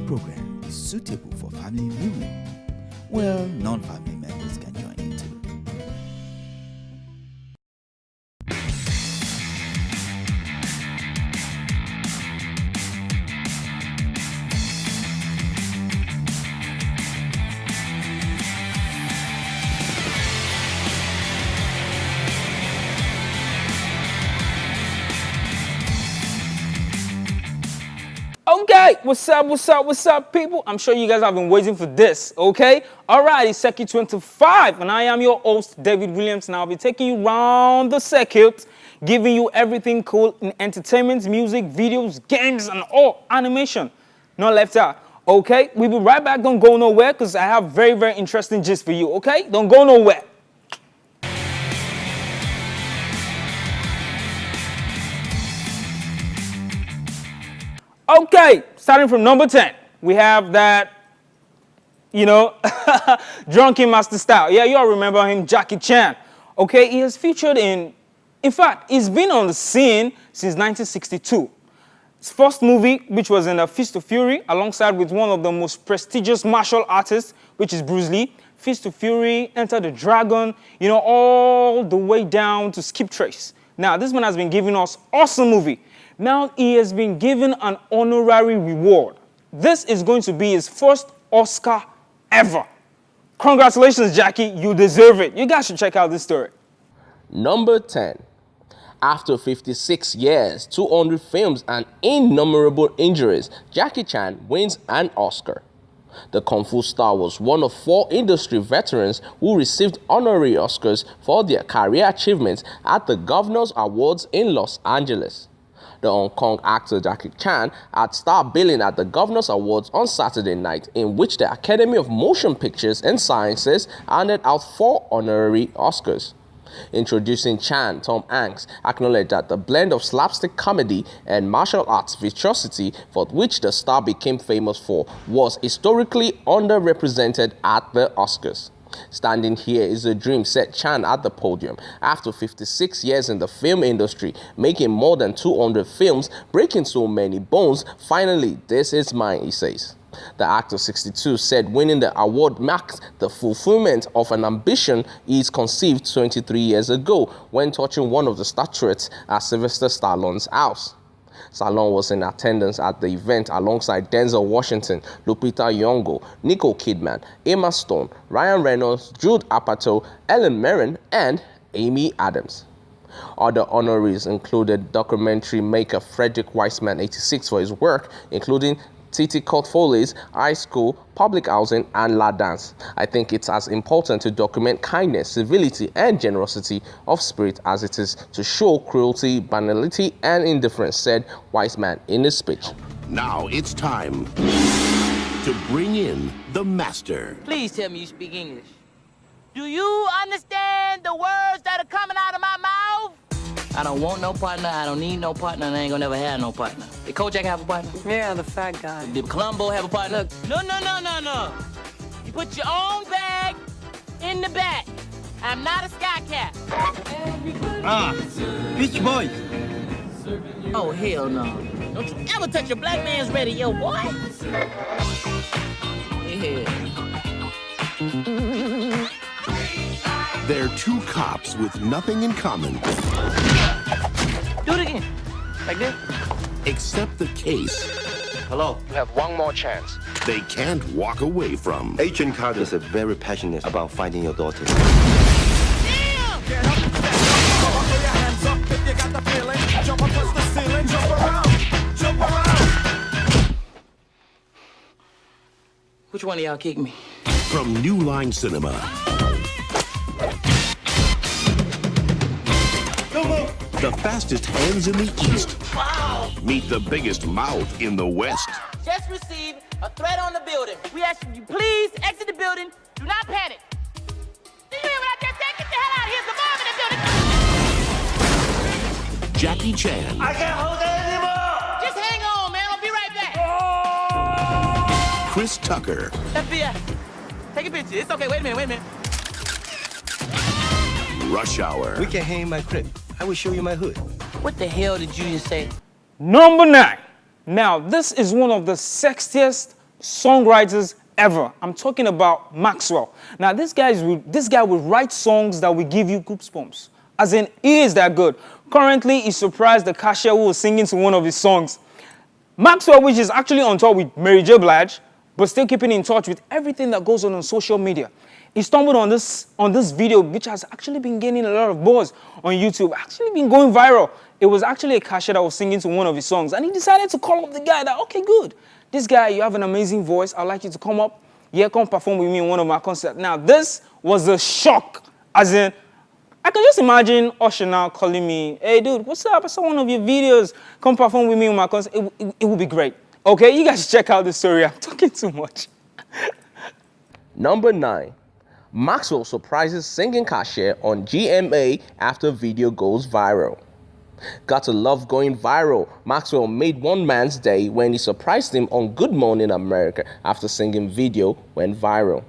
program is suitable for family viewing. Well, non-family members can join in too. Okay, what's up, people? I'm sure you guys have been waiting for this, okay? All right, it's Circuit 25, and I am your host, David Williams, and I'll be taking you around the circuit, giving you everything cool in entertainment, music, videos, games, and all animation. Not left out, okay? We'll be right back. Don't go nowhere, because I have very, very interesting gist for you, okay? Don't go nowhere. Okay, starting from number 10, we have that, drunken master style. Yeah, you all remember him, Jackie Chan. Okay, he has featured in fact, he's been on the scene since 1962. His first movie, which was in A Fist of Fury, alongside with one of the most prestigious martial artists, which is Bruce Lee. Fist of Fury, Enter the Dragon, all the way down to Skip Trace. Now, this man has been giving us awesome movie. Now he has been given an honorary reward. This is going to be his first Oscar ever. Congratulations, Jackie. You deserve it. You guys should check out this story. Number 10. After 56 years, 200 films, and innumerable injuries, Jackie Chan wins an Oscar. The Kung Fu star was one of 4 industry veterans who received honorary Oscars for their career achievements at the Governor's Awards in Los Angeles. The Hong Kong actor Jackie Chan had star billing at the Governor's Awards on Saturday night, in which the Academy of Motion Pictures and Sciences handed out 4 honorary Oscars. Introducing Chan, Tom Hanks acknowledged that the blend of slapstick comedy and martial arts virtuosity for which the star became famous for was historically underrepresented at the Oscars. Standing here is a dream, said Chan at the podium. After 56 years in the film industry, making more than 200 films, breaking so many bones, finally, this is mine, he says. The actor, 62, said winning the award marked the fulfillment of an ambition he's conceived 23 years ago when touching one of the statuettes at Sylvester Stallone's house. Stallone was in attendance at the event alongside Denzel Washington, Lupita Nyong'o, Nicole Kidman, Emma Stone, Ryan Reynolds, Jude Apatow, Ellen Mirren, and Amy Adams. Other honorees included documentary maker Frederick Wiseman, 86, for his work, including Titi Court Foley's High School, Public Housing, and La Dance. I think it's as important to document kindness, civility, and generosity of spirit as it is to show cruelty, banality, and indifference, said Wiseman in his speech. Now it's time to bring in the master. Please tell me you speak English. Do you understand the words that are coming out of my mouth? I don't want no partner, I don't need no partner, and I ain't gonna never have no partner. Did Kojak have a partner? Yeah, the fat guy. Did Columbo have a partner? Look. No. You put your own bag in the back. I'm not a sky cat. Beach Boys. Oh, hell no. Don't you ever touch a black man's radio, boy. Yeah. They're 2 cops with nothing in common. Do it again. Like this. Except the case. Hello. You have one more chance. They can't walk away from. Agent Carter is very passionate about finding your daughter. Damn! Which one of y'all kicked me? From New Line Cinema. The fastest hands in the East. Wow! Meet the biggest mouth in the West. Just received a threat on the building. We ask you please exit the building. Do not panic. Did you hear what I just said? Get the hell out of here. It's a bomb in the building. Jackie Chan. I can't hold it anymore. Just hang on, man. I'll be right back. Chris Tucker. FBI. Take a picture. It's okay. Wait a minute. Rush Hour. We can hang in my crib. I will show you my hood. What the hell did you just say? Number 9. Now, this is one of the sexiest songwriters ever. I'm talking about Maxwell. Now, this guy will write songs that will give you goosebumps. As in, he is that good. Currently, he surprised the Cashier who was singing to one of his songs. Maxwell, which is actually on tour with Mary J. Blige, but still keeping in touch with everything that goes on social media. He stumbled on this video, which has actually been gaining a lot of buzz on YouTube, actually been going viral. It was actually a Cashier that was singing to one of his songs, and he decided to call up the guy that, okay, good. This guy, you have an amazing voice. I'd like you to come up. Yeah, come perform with me in one of my concerts. Now, this was a shock. As in, I can just imagine Usher now calling me, hey, dude, what's up? I saw one of your videos. Come perform with me in my concert. It would be great. Okay, you guys check out the story. I'm talking too much. Number 9. Maxwell surprises singing Cashier on GMA after video goes viral. Got to love going viral. Maxwell made one man's day when he surprised him on Good Morning America after singing video went viral.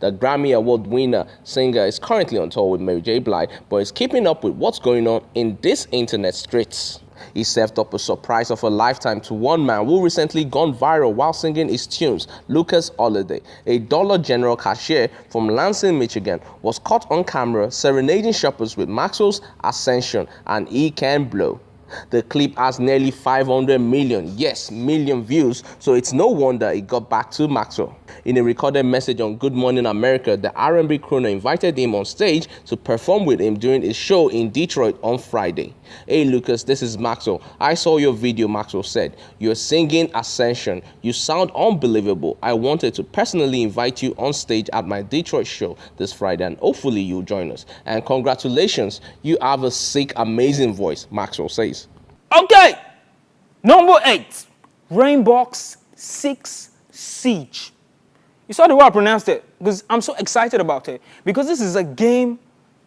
The Grammy Award winner singer is currently on tour with Mary J. Blige, but is keeping up with what's going on in these internet streets. He served up a surprise of a lifetime to one man who recently gone viral while singing his tunes. Lucas Holiday, a Dollar General cashier from Lansing, Michigan, was caught on camera serenading shoppers with Maxwell's Ascension and He Can Blow. The clip has nearly 500 million, yes, million views, so it's no wonder it got back to Maxwell. In a recorded message on Good Morning America, the R&B crooner invited him on stage to perform with him during his show in Detroit on Friday. Hey Lucas, this is Maxwell. I saw your video, Maxwell said. You're singing Ascension. You sound unbelievable. I wanted to personally invite you on stage at my Detroit show this Friday, and hopefully you'll join us. And congratulations, you have a sick, amazing voice, Maxwell says. Okay, number 8, Rainbow Six Siege. You saw the way I pronounced it, because I'm so excited about it. Because this is a game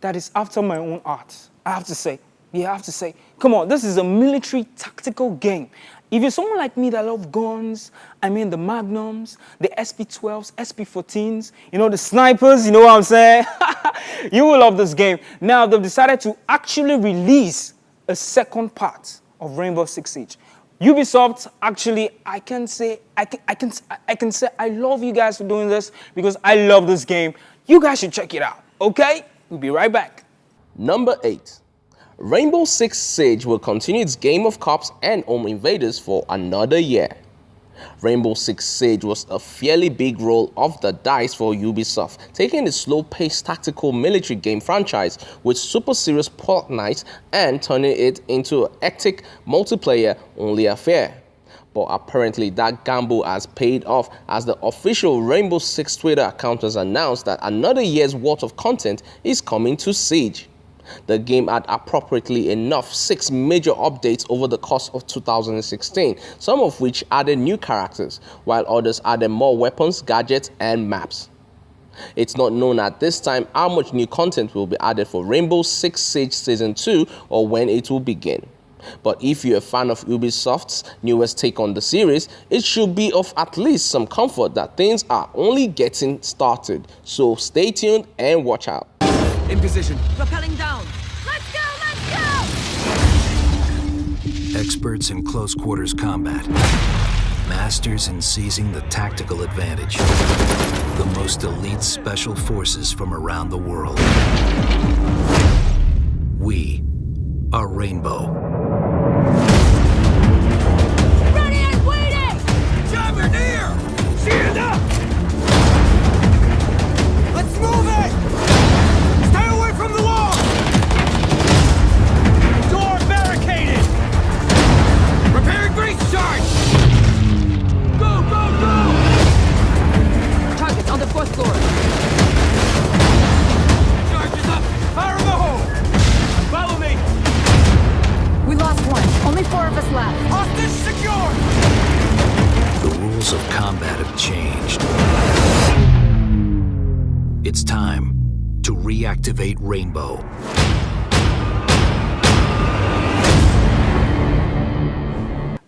that is after my own heart, I have to say. Yeah, I have to say. Come on, this is a military tactical game. If you're someone like me that loves guns, I mean the Magnums, the SP-12s, SP-14s, you know, the snipers, you know what I'm saying? You will love this game. Now, they've decided to actually release a second part of Rainbow Six Siege. Ubisoft, actually, I can say I love you guys for doing this because I love this game. You guys should check it out, okay? We'll be right back. Number 8. Rainbow Six Siege will continue its game of cops and home invaders for another year. Rainbow Six Siege was a fairly big roll of the dice for Ubisoft, taking the slow-paced tactical military game franchise with super serious plot nights and turning it into a hectic multiplayer-only affair. But apparently that gamble has paid off, as the official Rainbow Six Twitter account has announced that another year's worth of content is coming to Siege. The game had appropriately enough 6 major updates over the course of 2016, some of which added new characters, while others added more weapons, gadgets, and maps. It's not known at this time how much new content will be added for Rainbow Six Siege Season 2 or when it will begin. But if you're a fan of Ubisoft's newest take on the series, it should be of at least some comfort that things are only getting started. So stay tuned and watch out. In position. Rappelling down. Let's go, let's go! Experts in close quarters combat. Masters in seizing the tactical advantage. The most elite special forces from around the world. We are Rainbow. Ready and waiting! Jabber near! Shield up! Let's move it! Stay away from the wall! Door barricaded! Preparing breach charge! Go, go, go! Targets on the 4th floor. Charges up! Fire in the hole! Follow me! We lost one. Only 4 of us left. Hostage secure! The rules of combat have changed. It's time to reactivate Rainbow.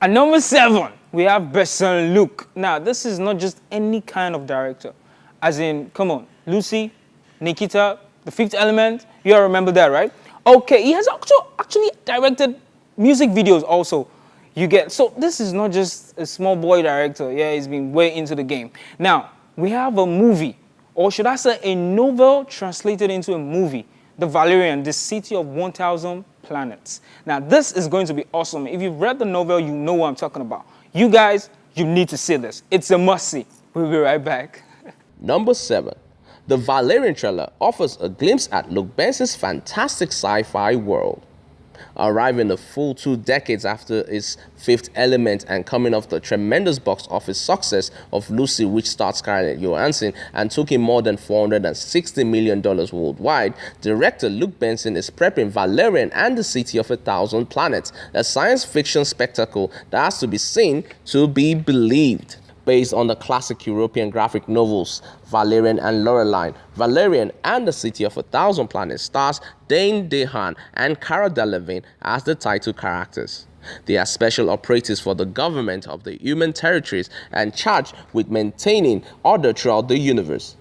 At number 7, we have Besson Luke. Now, this is not just any kind of director. As in, come on, Lucy, Nikita, The Fifth Element, you all remember that, right? Okay, he has also actually directed music videos also. You get, so this is not just a small boy director. Yeah, he's been way into the game. Now, we have a movie, or should I say a novel translated into a movie, The Valerian, the City of 1,000 Planets. Now, this is going to be awesome. If you've read the novel, you know what I'm talking about. You guys, you need to see this. It's a must-see. We'll be right back. Number 7. The Valerian trailer offers a glimpse at Luke Benson's fantastic sci-fi world. Arriving a full 2 decades after its Fifth Element and coming off the tremendous box office success of Lucy, which starred Scarlett Johansson and took in more than $460 million worldwide, director Luke Benson is prepping Valerian and the City of 1,000 Planets, a science fiction spectacle that has to be seen to be believed. Based on the classic European graphic novels Valerian and Lorelei, Valerian and the City of 1,000 Planets stars Dane DeHaan and Cara Delevingne as the title characters. They are special operatives for the government of the human territories and charged with maintaining order throughout the universe.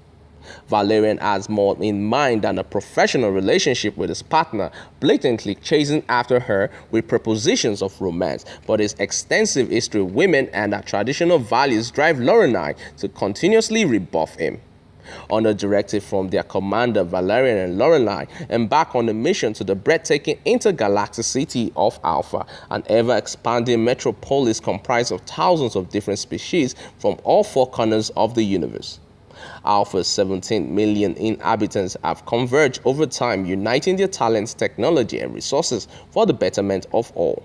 Valerian has more in mind than a professional relationship with his partner, blatantly chasing after her with propositions of romance, but his extensive history of women and her traditional values drive Lorelei to continuously rebuff him. On a directive from their commander, Valerian and Lorelei embark on a mission to the breathtaking intergalactic city of Alpha, an ever-expanding metropolis comprised of thousands of different species from all 4 corners of the universe. Alpha's 17 million inhabitants have converged over time, uniting their talents, technology, and resources for the betterment of all.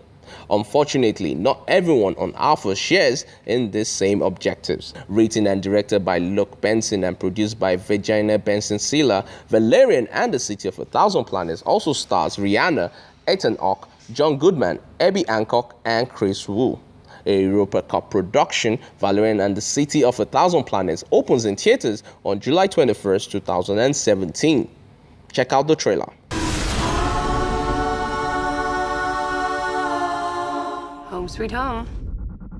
Unfortunately, not everyone on Alpha shares in these same objectives. Written and directed by Luke Benson and produced by Virginia Benson Siller, Valerian and the City of 1,000 Planets also stars Rihanna, Ethan Hawke, John Goodman, Herbie Hancock, and Chris Wu. A Europa Cup production, Valerian and the City of 1,000 Planets opens in theaters on July 21st, 2017. Check out the trailer. Home sweet home.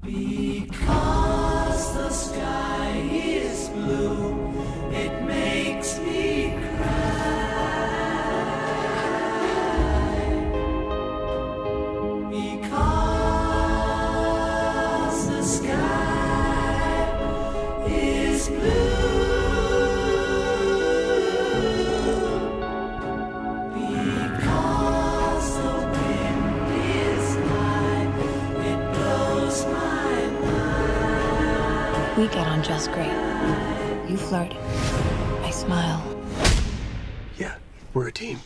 Because the sky is blue, it makes me cry. Because the sky is blue. Because the wind is high, it blows my mind. We get on just great. You flirt. I smile. Yeah, we're a team.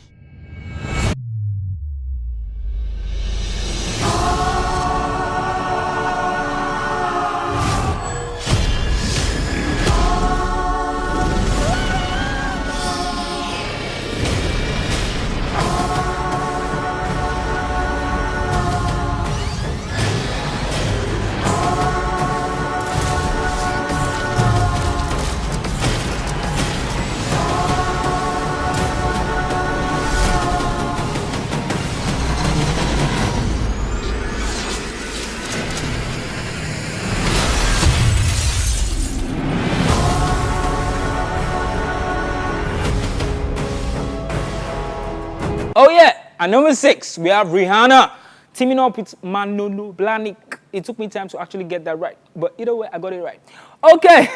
Oh yeah, at number 6, we have Rihanna teaming up with Manolo Blahnik. It took me time to actually get that right, but either way, I got it right. Okay,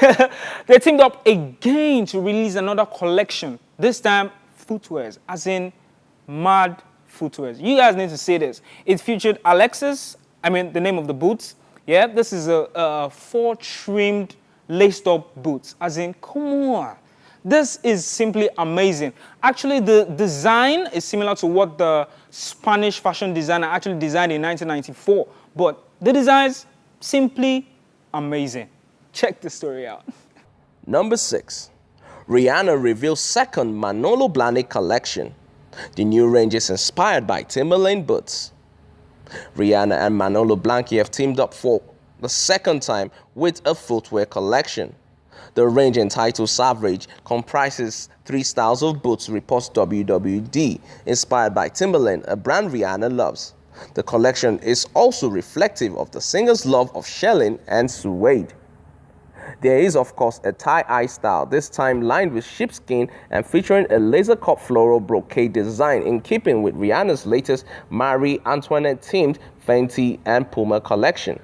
they teamed up again to release another collection, this time footwears, as in mad footwears. You guys need to see this. It featured Alexis, the name of the boots. Yeah, this is a 4 trimmed laced up boots, as in, come on. This is simply amazing. Actually, the design is similar to what the Spanish fashion designer actually designed in 1994. But the design's simply amazing. Check the story out. Number 6. Rihanna reveals second Manolo Blahnik collection. The new range is inspired by Timberland boots. Rihanna and Manolo Blahnik have teamed up for the second time with a footwear collection. The range, entitled Savage, comprises 3 styles of boots, reports WWD, inspired by Timberland, a brand Rihanna loves. The collection is also reflective of the singer's love of shelling and suede. There is, of course, a tie-eye style, this time lined with sheepskin and featuring a laser-cut floral brocade design in keeping with Rihanna's latest Marie Antoinette-themed Fenty and Puma collection.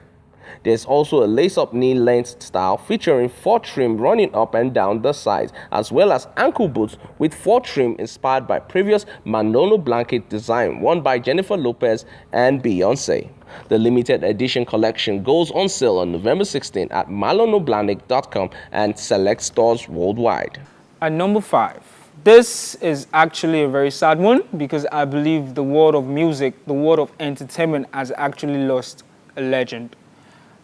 There's also a lace-up knee-length style featuring fur trim running up and down the sides, as well as ankle boots with fur trim inspired by previous Manolo blanket design worn by Jennifer Lopez and Beyonce. The limited edition collection goes on sale on November 16 at malonoblanic.com and select stores worldwide. At number 5, this is actually a very sad one because I believe the world of music, the world of entertainment has actually lost a legend.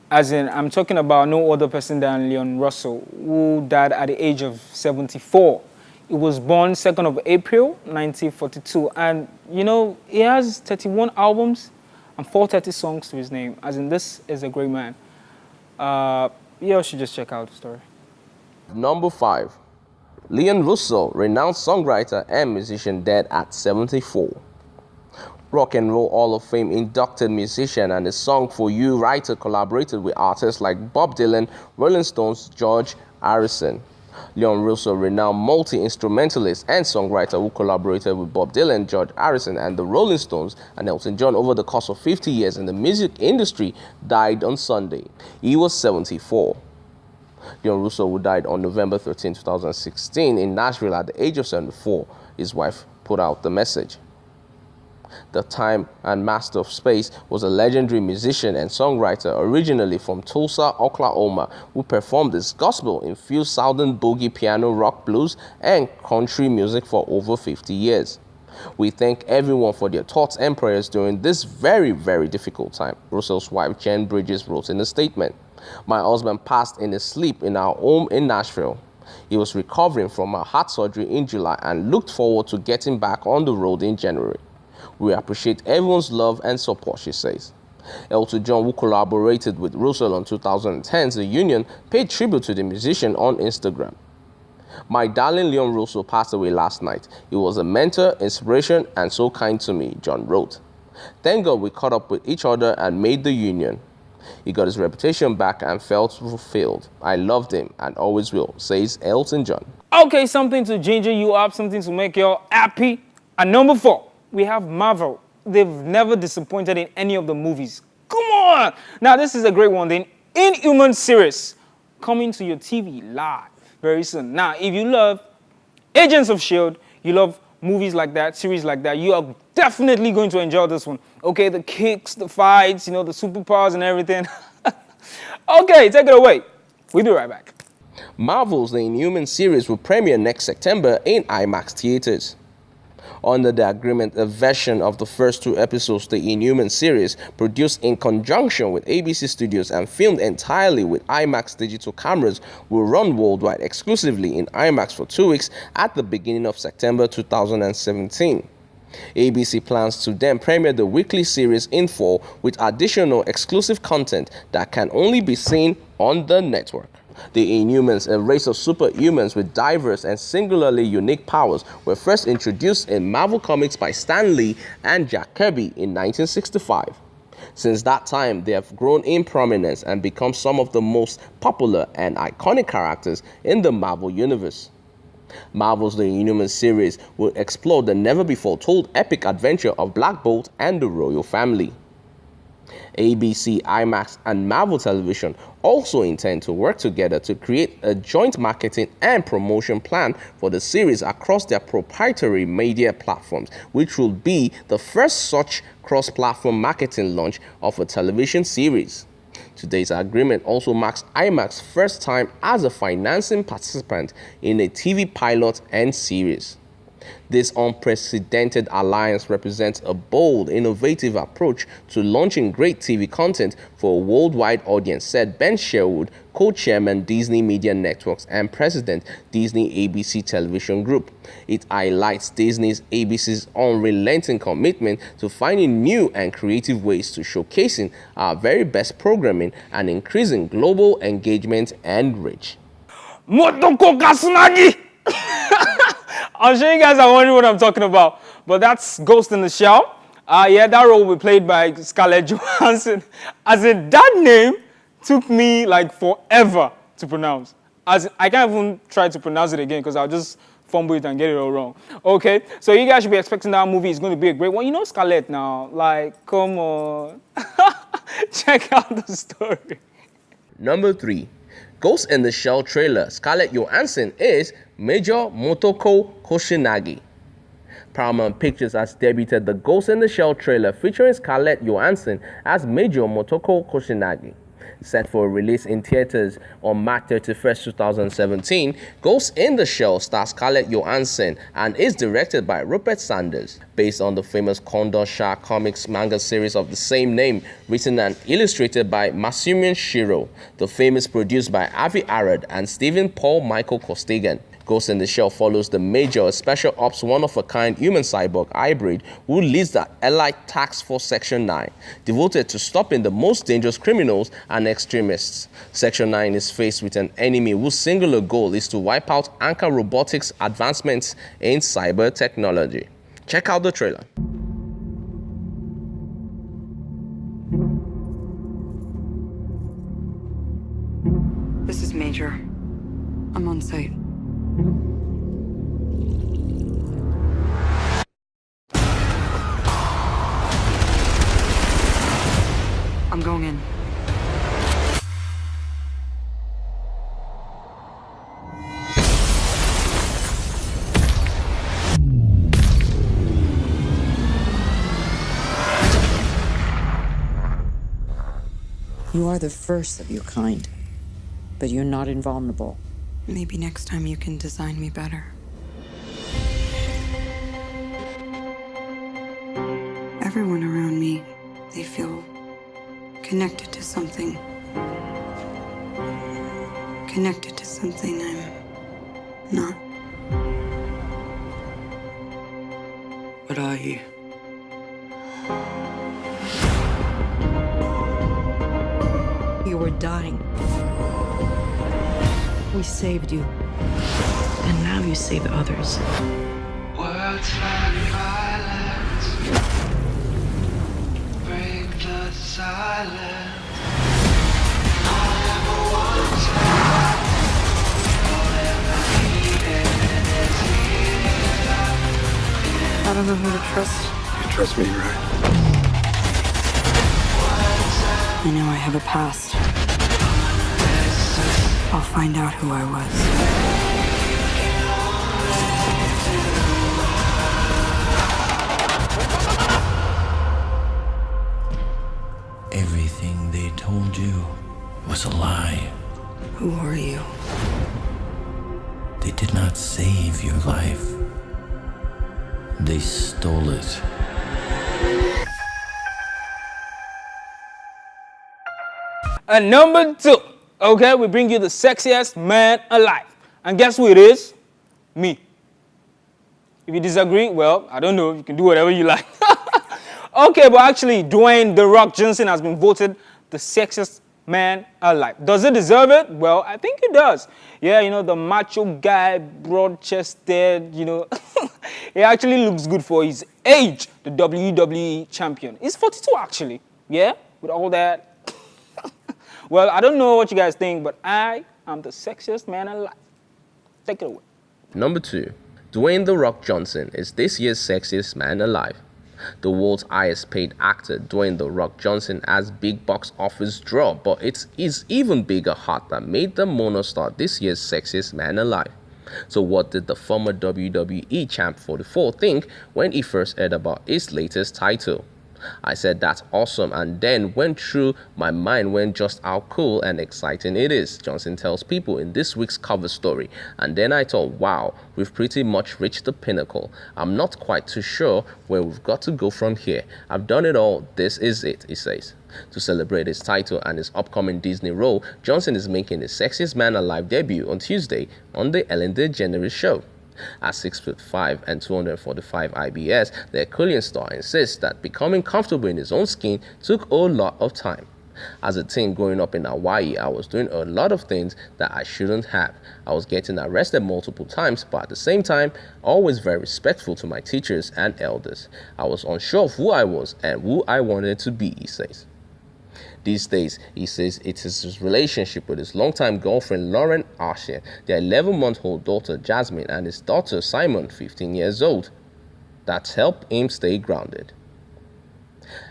As in, I'm talking about no other person than Leon Russell, who died at the age of 74. He was born 2nd of April, 1942. And, you know, he has 31 albums and 430 songs to his name. As in, this is a great man. You should just check out the story. Number 5. Leon Russell, renowned songwriter and musician, dead at 74. Rock and Roll Hall of Fame inducted musician and a Song for You writer collaborated with artists like Bob Dylan, Rolling Stones, George Harrison. Leon Russell, renowned multi-instrumentalist and songwriter who collaborated with Bob Dylan, George Harrison, and the Rolling Stones and Elton John over the course of 50 years in the music industry, died on Sunday. He was 74. Leon Russell, who died on November 13, 2016 in Nashville at the age of 74, his wife put out the message. The Time and Master of Space was a legendary musician and songwriter originally from Tulsa, Oklahoma, who performed his gospel-infused southern boogie, piano, rock, blues, and country music for over 50 years. We thank everyone for their thoughts and prayers during this very, very difficult time, Russell's wife Jen Bridges wrote in a statement. My husband passed in his sleep in our home in Nashville. He was recovering from a heart surgery in July and looked forward to getting back on the road in January. We appreciate everyone's love and support, she says. Elton John, who collaborated with Russell on 2010's The Union, paid tribute to the musician on Instagram. My darling Leon Russell passed away last night. He was a mentor, inspiration, and so kind to me, John wrote. Thank God we caught up with each other and made the union. He got his reputation back and felt fulfilled. I loved him and always will, says Elton John. Okay, something to ginger you up, something to make you happy. At number 4, we have Marvel. They've never disappointed in any of the movies. Come on! Now, this is a great one. The Inhumans Series coming to your TV live very soon. Now, if you love Agents of S.H.I.E.L.D., you love movies like that, series like that, you are definitely going to enjoy this one. Okay, the kicks, the fights, you know, the superpowers and everything. Okay, take it away. We'll be right back. Marvel's The Inhumans series will premiere next September in IMAX theaters. Under the agreement, a version of the first 2 episodes, the Inhumans series, produced in conjunction with ABC Studios and filmed entirely with IMAX digital cameras, will run worldwide exclusively in IMAX for 2 weeks at the beginning of September 2017. ABC plans to then premiere the weekly series in fall with additional exclusive content that can only be seen on the network. The Inhumans, a race of superhumans with diverse and singularly unique powers, were first introduced in Marvel Comics by Stan Lee and Jack Kirby in 1965. Since that time, they have grown in prominence and become some of the most popular and iconic characters in the Marvel Universe. Marvel's The Inhumans series will explore the never-before-told epic adventure of Black Bolt and the royal family. ABC, IMAX, and Marvel Television also intend to work together to create a joint marketing and promotion plan for the series across their proprietary media platforms, which will be the first such cross-platform marketing launch of a television series. Today's agreement also marks IMAX's first time as a financing participant in a TV pilot and series. This unprecedented alliance represents a bold, innovative approach to launching great TV content for a worldwide audience, said Ben Sherwood, co-chairman Disney Media Networks and president Disney ABC Television Group. It highlights Disney's ABC's unrelenting commitment to finding new and creative ways to showcasing our very best programming and increasing global engagement and reach. I'm sure you guys are wondering what I'm talking about, but that's Ghost in the Shell. Yeah, that role will be played by Scarlett Johansson. As in, that name took me like forever to pronounce. As I can't even try to pronounce it again because I'll just fumble it and get it all wrong. Okay, so you guys should be expecting that movie. It's going to be a great one. You know Scarlett now. Like, come on. Check out the story. Number 3. Ghost in the Shell trailer. Scarlett Johansson is Major Motoko Koshinagi. Paramount Pictures has debuted the Ghost in the Shell trailer featuring Scarlett Johansson as Major Motoko Koshinagi. Set for release in theaters on March 31st, 2017, Ghost in the Shell stars Scarlett Johansson and is directed by Rupert Sanders. Based on the famous Condor Shah comics manga series of the same name, written and illustrated by Masumi Shiro, the film is produced by Avi Arad and Stephen Paul Michael Costigan. Ghost in the Shell follows the Major, a special ops one-of-a-kind human-cyborg hybrid who leads the Elite Task Force Section 9, devoted to stopping the most dangerous criminals and extremists. Section 9 is faced with an enemy whose singular goal is to wipe out Anchor Robotics' advancements in cyber technology. Check out the trailer. This is Major. I'm on site. I'm going in. You are the first of your kind, but you're not invulnerable. Maybe next time you can design me better. Everyone around me, they feel connected to something. Connected to something I'm not. What are you? You were dying. We saved you. And now you save others. Words like violence break the silence. All ever wanted, all ever needed is here. I don't know who to trust. You trust me, right? I know I have a past. I'll find out who I was. Everything they told you was a lie. Who are you? They did not save your life. They stole it. And number 2, okay, we bring you the sexiest man alive. And guess who it is? Me. If you disagree, well, I don't know, you can do whatever you like. Okay, but actually, Dwayne "The Rock" Johnson has been voted the sexiest man alive. Does he deserve it? Well, I think he does. Yeah, you know, the macho guy, broad-chested, you know. He actually looks good for his age, the WWE champion. He's 42, actually. Yeah, with all that. Well, I don't know what you guys think, but I am the sexiest man alive. Take it away. Number 2. Dwayne "The Rock" Johnson is this year's sexiest man alive. The world's highest paid actor, Dwayne "The Rock" Johnson, has big box office draw, but it's his even bigger heart that made the monostar this year's sexiest man alive. So what did the former WWE champ 44 think when he first heard about his latest title? I said that's awesome, and then went through my mind when just how cool and exciting it is, Johnson tells people in this week's cover story. And then I thought, wow, we've pretty much reached the pinnacle. I'm not quite too sure where we've got to go from here. I've done it all, this is it, he says. To celebrate his title and his upcoming Disney role, Johnson is making his Sexiest Man Alive debut on Tuesday on the Ellen DeGeneres Show. At 6'5" and 245 IBS, the Herculean star insists that becoming comfortable in his own skin took a lot of time. As a teen growing up in Hawaii, I was doing a lot of things that I shouldn't have. I was getting arrested multiple times, but at the same time, always very respectful to my teachers and elders. I was unsure of who I was and who I wanted to be, he says. These days, he says it is his relationship with his longtime girlfriend Lauren Asher, their 11-month-old daughter Jasmine, and his daughter Simon, 15 years old, that's helped him stay grounded.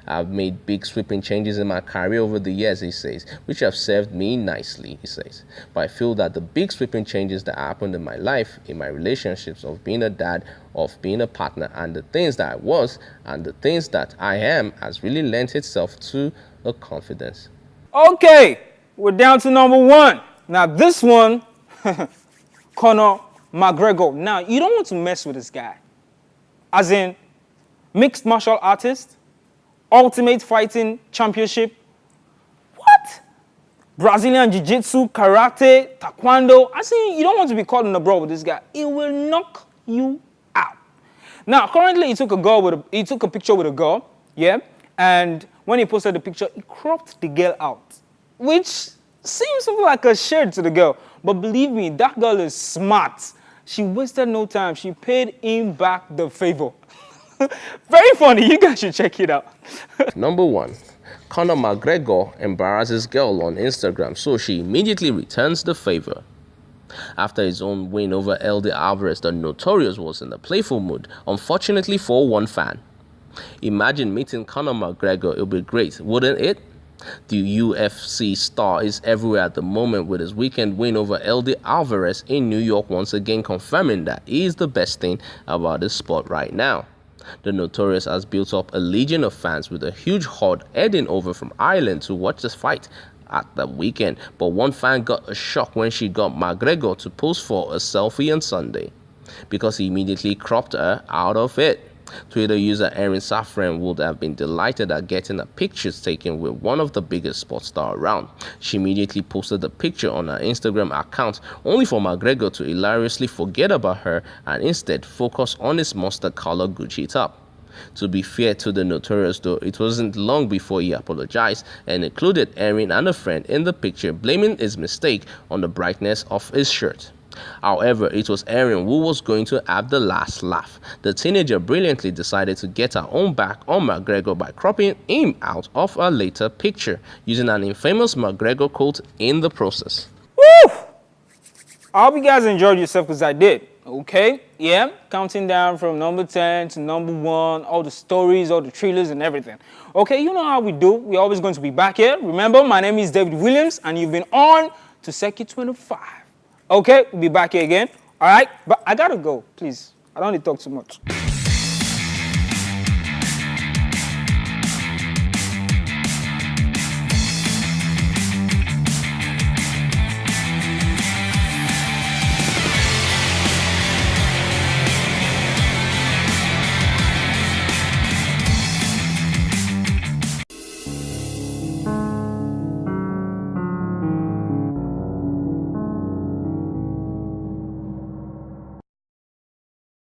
I've made big sweeping changes in my career over the years, he says, which have served me nicely, he says. But I feel that the big sweeping changes that happened in my life, in my relationships, of being a dad, of being a partner, and the things that I was and the things that I am, has really lent itself to a confidence. Okay, we're down to number 1. Now this one, Conor McGregor. Now, you don't want to mess with this guy. As in, mixed martial artist, Ultimate Fighting Championship. What? Brazilian Jiu-Jitsu, Karate, Taekwondo. I see you don't want to be caught in the brawl with this guy. It will knock you out. Now, currently, he took a picture with a girl, yeah? And when he posted the picture, he cropped the girl out, which seems like a shade to the girl. But believe me, that girl is smart. She wasted no time. She paid him back the favor. Very funny. You guys should check it out. Number 1. Conor McGregor embarrasses girl on Instagram, so she immediately returns the favor. After his own win over LD Alvarez, the Notorious was in a playful mood, unfortunately for one fan. Imagine meeting Conor McGregor, it would be great, wouldn't it? The UFC star is everywhere at the moment, with his weekend win over LD Alvarez in New York once again confirming that he is the best thing about this sport right now. The Notorious has built up a legion of fans, with a huge horde heading over from Ireland to watch this fight at the weekend. But one fan got a shock when she got McGregor to pose for a selfie on Sunday, because he immediately cropped her out of it. Twitter user Erin Safran would have been delighted at getting a picture taken with one of the biggest sports stars around. She immediately posted the picture on her Instagram account, only for McGregor to hilariously forget about her and instead focus on his mustard color Gucci top. To be fair to the Notorious though, it wasn't long before he apologized and included Erin and a friend in the picture, blaming his mistake on the brightness of his shirt. However, it was Erin who was going to have the last laugh. The teenager brilliantly decided to get her own back on McGregor by cropping him out of her later picture, using an infamous McGregor quote in the process. Woo! I hope you guys enjoyed yourself, because I did. Okay? Yeah? Counting down from number 10 to number 1, all the stories, all the trailers and everything. Okay, you know how we do. We're always going to be back here. Remember, my name is David Williams, and you've been on to Circuit 25. Okay, we'll be back here again. All right, but I gotta go, please. I don't need to talk too much.